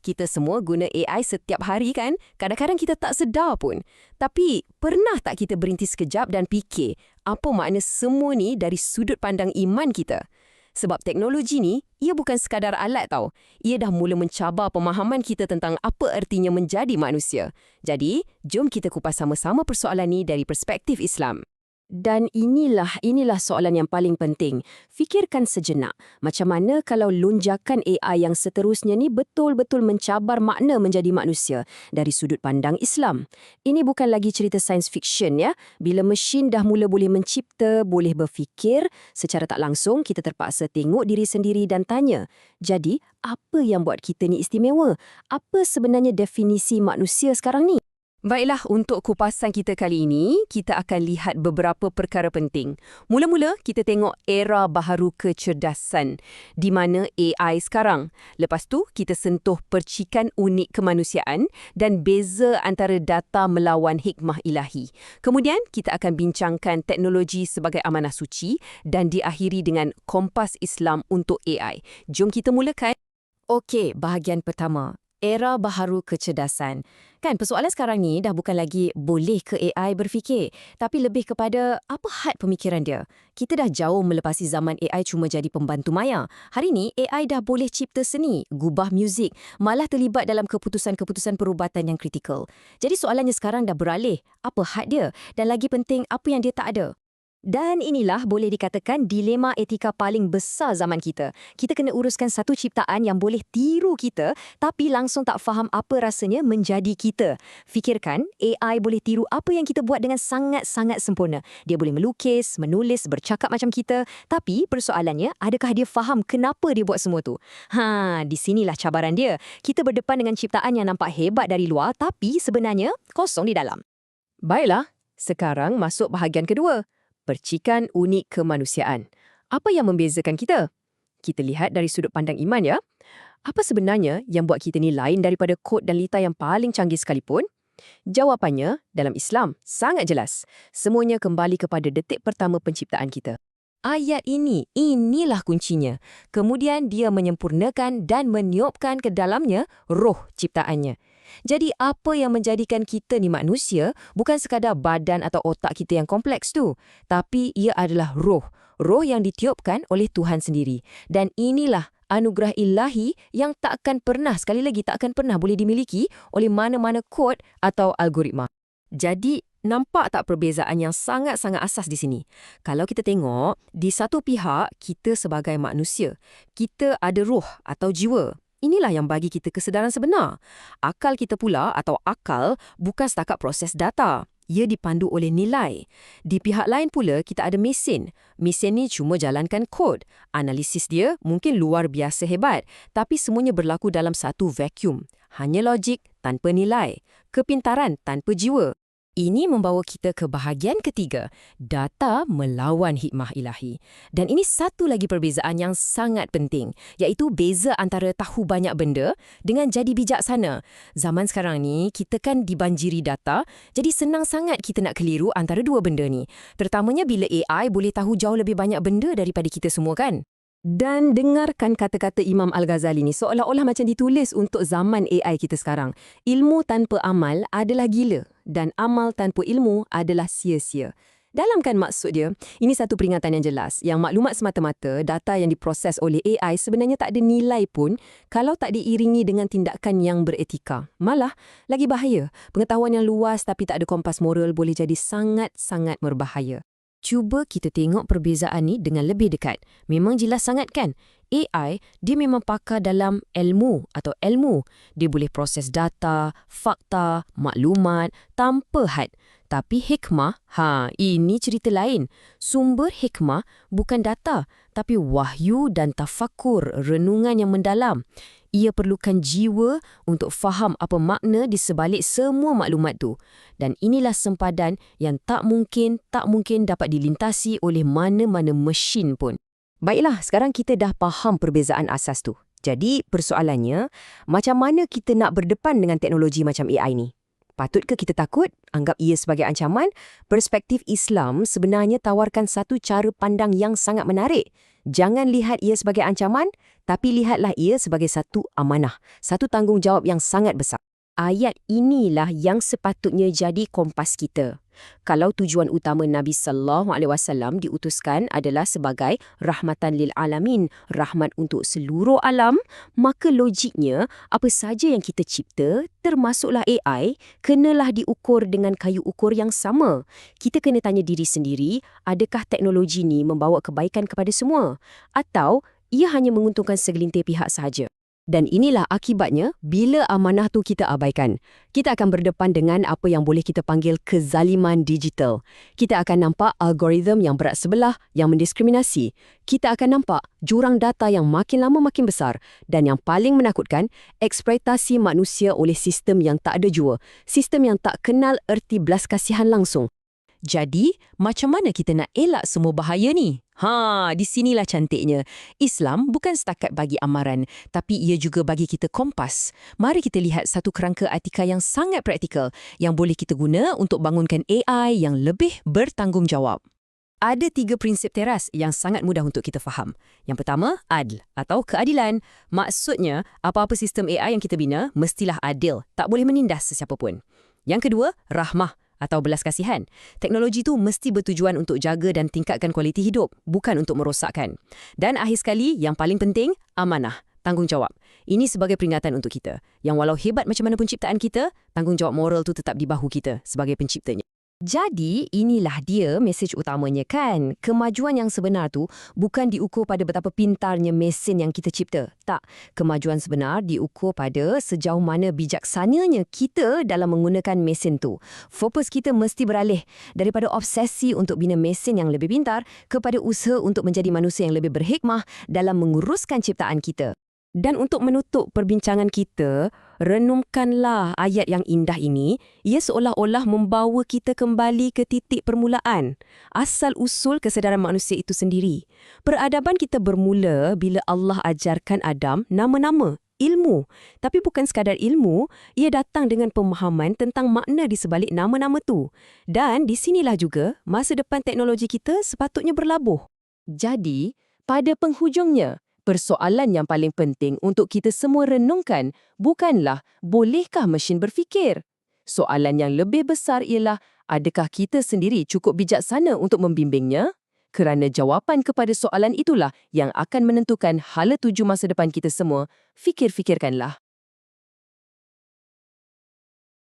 Kita semua guna AI setiap hari kan? Kadang-kadang kita tak sedar pun. Tapi, pernah tak kita berhenti sekejap dan fikir apa makna semua ni dari sudut pandang iman kita? Sebab teknologi ni, ia bukan sekadar alat tau. Ia dah mula mencabar pemahaman kita tentang apa ertinya menjadi manusia. Jadi, jom kita kupas sama-sama persoalan ni dari perspektif Islam. Dan inilah soalan yang paling penting. Fikirkan sejenak, macam mana kalau lonjakan AI yang seterusnya ni betul-betul mencabar makna menjadi manusia dari sudut pandang Islam. Ini bukan lagi cerita science fiction ya. Bila mesin dah mula boleh mencipta, boleh berfikir, secara tak langsung kita terpaksa tengok diri sendiri dan tanya, jadi apa yang buat kita ni istimewa? Apa sebenarnya definisi manusia sekarang ni? Baiklah, untuk kupasan kita kali ini, kita akan lihat beberapa perkara penting. Mula-mula, kita tengok era baharu kecerdasan, di mana AI sekarang. Lepas tu, kita sentuh percikan unik kemanusiaan dan beza antara data melawan hikmah ilahi. Kemudian, kita akan bincangkan teknologi sebagai amanah suci dan diakhiri dengan kompas Islam untuk AI. Jom kita mulakan. Okey, bahagian pertama. Era baharu kecerdasan. Kan, persoalan sekarang ni dah bukan lagi boleh ke AI berfikir, tapi lebih kepada apa had pemikiran dia. Kita dah jauh melepasi zaman AI cuma jadi pembantu maya. Hari ni, AI dah boleh cipta seni, gubah muzik, malah terlibat dalam keputusan-keputusan perubatan yang kritikal. Jadi soalannya sekarang dah beralih, apa had dia? Dan lagi penting, apa yang dia tak ada? Dan inilah boleh dikatakan dilema etika paling besar zaman kita. Kita kena uruskan satu ciptaan yang boleh tiru kita tapi langsung tak faham apa rasanya menjadi kita. Fikirkan, AI boleh tiru apa yang kita buat dengan sangat-sangat sempurna. Dia boleh melukis, menulis, bercakap macam kita. Tapi persoalannya, adakah dia faham kenapa dia buat semua tu? Di sinilah cabaran dia. Kita berdepan dengan ciptaan yang nampak hebat dari luar tapi sebenarnya kosong di dalam. Baiklah, sekarang masuk bahagian kedua. Percikan unik kemanusiaan. Apa yang membezakan kita? Kita lihat dari sudut pandang iman ya. Apa sebenarnya yang buat kita ni lain daripada kod dan litar yang paling canggih sekalipun? Jawapannya, dalam Islam, sangat jelas. Semuanya kembali kepada detik pertama penciptaan kita. Ayat inilah kuncinya. Kemudian dia menyempurnakan dan meniupkan ke dalamnya roh ciptaannya. Jadi apa yang menjadikan kita ni manusia bukan sekadar badan atau otak kita yang kompleks tu, tapi ia adalah roh yang ditiupkan oleh Tuhan sendiri. Dan inilah anugerah ilahi yang sekali lagi tak akan pernah boleh dimiliki oleh mana-mana kod atau algoritma. Jadi, nampak tak perbezaan yang sangat-sangat asas di sini? Kalau kita tengok, di satu pihak, kita sebagai manusia, kita ada roh atau jiwa. Inilah yang bagi kita kesedaran sebenar. Akal kita pula atau akal bukan setakat proses data. Ia dipandu oleh nilai. Di pihak lain pula, kita ada mesin. Mesin ni cuma jalankan kod. Analisis dia mungkin luar biasa hebat, tapi semuanya berlaku dalam satu vacuum. Hanya logik tanpa nilai. Kepintaran tanpa jiwa. Ini membawa kita ke bahagian ketiga, data melawan hikmah ilahi. Dan ini satu lagi perbezaan yang sangat penting, iaitu beza antara tahu banyak benda dengan jadi bijaksana. Zaman sekarang ni, kita kan dibanjiri data, jadi senang sangat kita nak keliru antara dua benda ni. Terutamanya bila AI boleh tahu jauh lebih banyak benda daripada kita semua kan? Dan dengarkan kata-kata Imam Al-Ghazali ni seolah-olah macam ditulis untuk zaman AI kita sekarang. Ilmu tanpa amal adalah gila dan amal tanpa ilmu adalah sia-sia. Dalam kan maksud dia, ini satu peringatan yang jelas yang maklumat semata-mata, data yang diproses oleh AI sebenarnya tak ada nilai pun kalau tak diiringi dengan tindakan yang beretika. Malah, lagi bahaya, pengetahuan yang luas tapi tak ada kompas moral boleh jadi sangat-sangat berbahaya. Cuba kita tengok perbezaan ni dengan lebih dekat. Memang jelas sangat kan? AI, dia memang pakar dalam ilmu. Dia boleh proses data, fakta, maklumat tanpa had. Tapi hikmah, ini cerita lain. Sumber hikmah bukan data, tapi wahyu dan tafakur, renungan yang mendalam. Ia perlukan jiwa untuk faham apa makna di sebalik semua maklumat tu. Dan inilah sempadan yang tak mungkin dapat dilintasi oleh mana-mana mesin pun. Baiklah, sekarang kita dah faham perbezaan asas tu. Jadi, persoalannya, macam mana kita nak berdepan dengan teknologi macam AI ni? Patutkah kita takut? Anggap ia sebagai ancaman? Perspektif Islam sebenarnya tawarkan satu cara pandang yang sangat menarik. Jangan lihat ia sebagai ancaman, tapi lihatlah ia sebagai satu amanah, satu tanggungjawab yang sangat besar. Ayat inilah yang sepatutnya jadi kompas kita. Kalau tujuan utama Nabi sallallahu alaihi wasallam diutuskan adalah sebagai rahmatan lil alamin, rahmat untuk seluruh alam, maka logiknya apa saja yang kita cipta, termasuklah AI, kenalah diukur dengan kayu ukur yang sama. Kita kena tanya diri sendiri, adakah teknologi ni membawa kebaikan kepada semua atau ia hanya menguntungkan segelintir pihak sahaja? Dan inilah akibatnya bila amanah tu kita abaikan. Kita akan berdepan dengan apa yang boleh kita panggil kezaliman digital. Kita akan nampak algoritma yang berat sebelah, yang mendiskriminasi. Kita akan nampak jurang data yang makin lama makin besar. Dan yang paling menakutkan, eksploitasi manusia oleh sistem yang tak ada jua. Sistem yang tak kenal erti belas kasihan langsung. Jadi, macam mana kita nak elak semua bahaya ni? Di sinilah cantiknya. Islam bukan setakat bagi amaran, tapi ia juga bagi kita kompas. Mari kita lihat satu kerangka etika yang sangat praktikal yang boleh kita guna untuk bangunkan AI yang lebih bertanggungjawab. Ada 3 prinsip teras yang sangat mudah untuk kita faham. Yang pertama, adl atau keadilan. Maksudnya, apa-apa sistem AI yang kita bina mestilah adil, tak boleh menindas sesiapa pun. Yang kedua, rahmah atau belas kasihan. Teknologi tu mesti bertujuan untuk jaga dan tingkatkan kualiti hidup, bukan untuk merosakkan. Dan akhir sekali, yang paling penting, amanah, tanggungjawab. Ini sebagai peringatan untuk kita, yang walau hebat macam mana pun ciptaan kita, tanggungjawab moral tu tetap di bahu kita sebagai penciptanya. Jadi, inilah dia mesej utamanya kan. Kemajuan yang sebenar tu bukan diukur pada betapa pintarnya mesin yang kita cipta. Tak, kemajuan sebenar diukur pada sejauh mana bijaksananya kita dalam menggunakan mesin tu. Fokus kita mesti beralih daripada obsesi untuk bina mesin yang lebih pintar kepada usaha untuk menjadi manusia yang lebih berhikmah dalam menguruskan ciptaan kita. Dan untuk menutup perbincangan kita, renungkanlah ayat yang indah ini. Ia seolah-olah membawa kita kembali ke titik permulaan, asal-usul kesedaran manusia itu sendiri. Peradaban kita bermula bila Allah ajarkan Adam nama-nama, ilmu. Tapi bukan sekadar ilmu, ia datang dengan pemahaman tentang makna di sebalik nama-nama tu. Dan di sinilah juga masa depan teknologi kita sepatutnya berlabuh. Jadi, pada penghujungnya, persoalan yang paling penting untuk kita semua renungkan bukanlah bolehkah mesin berfikir. Soalan yang lebih besar ialah adakah kita sendiri cukup bijaksana untuk membimbingnya? Kerana jawapan kepada soalan itulah yang akan menentukan hala tuju masa depan kita semua. Fikir-fikirkanlah.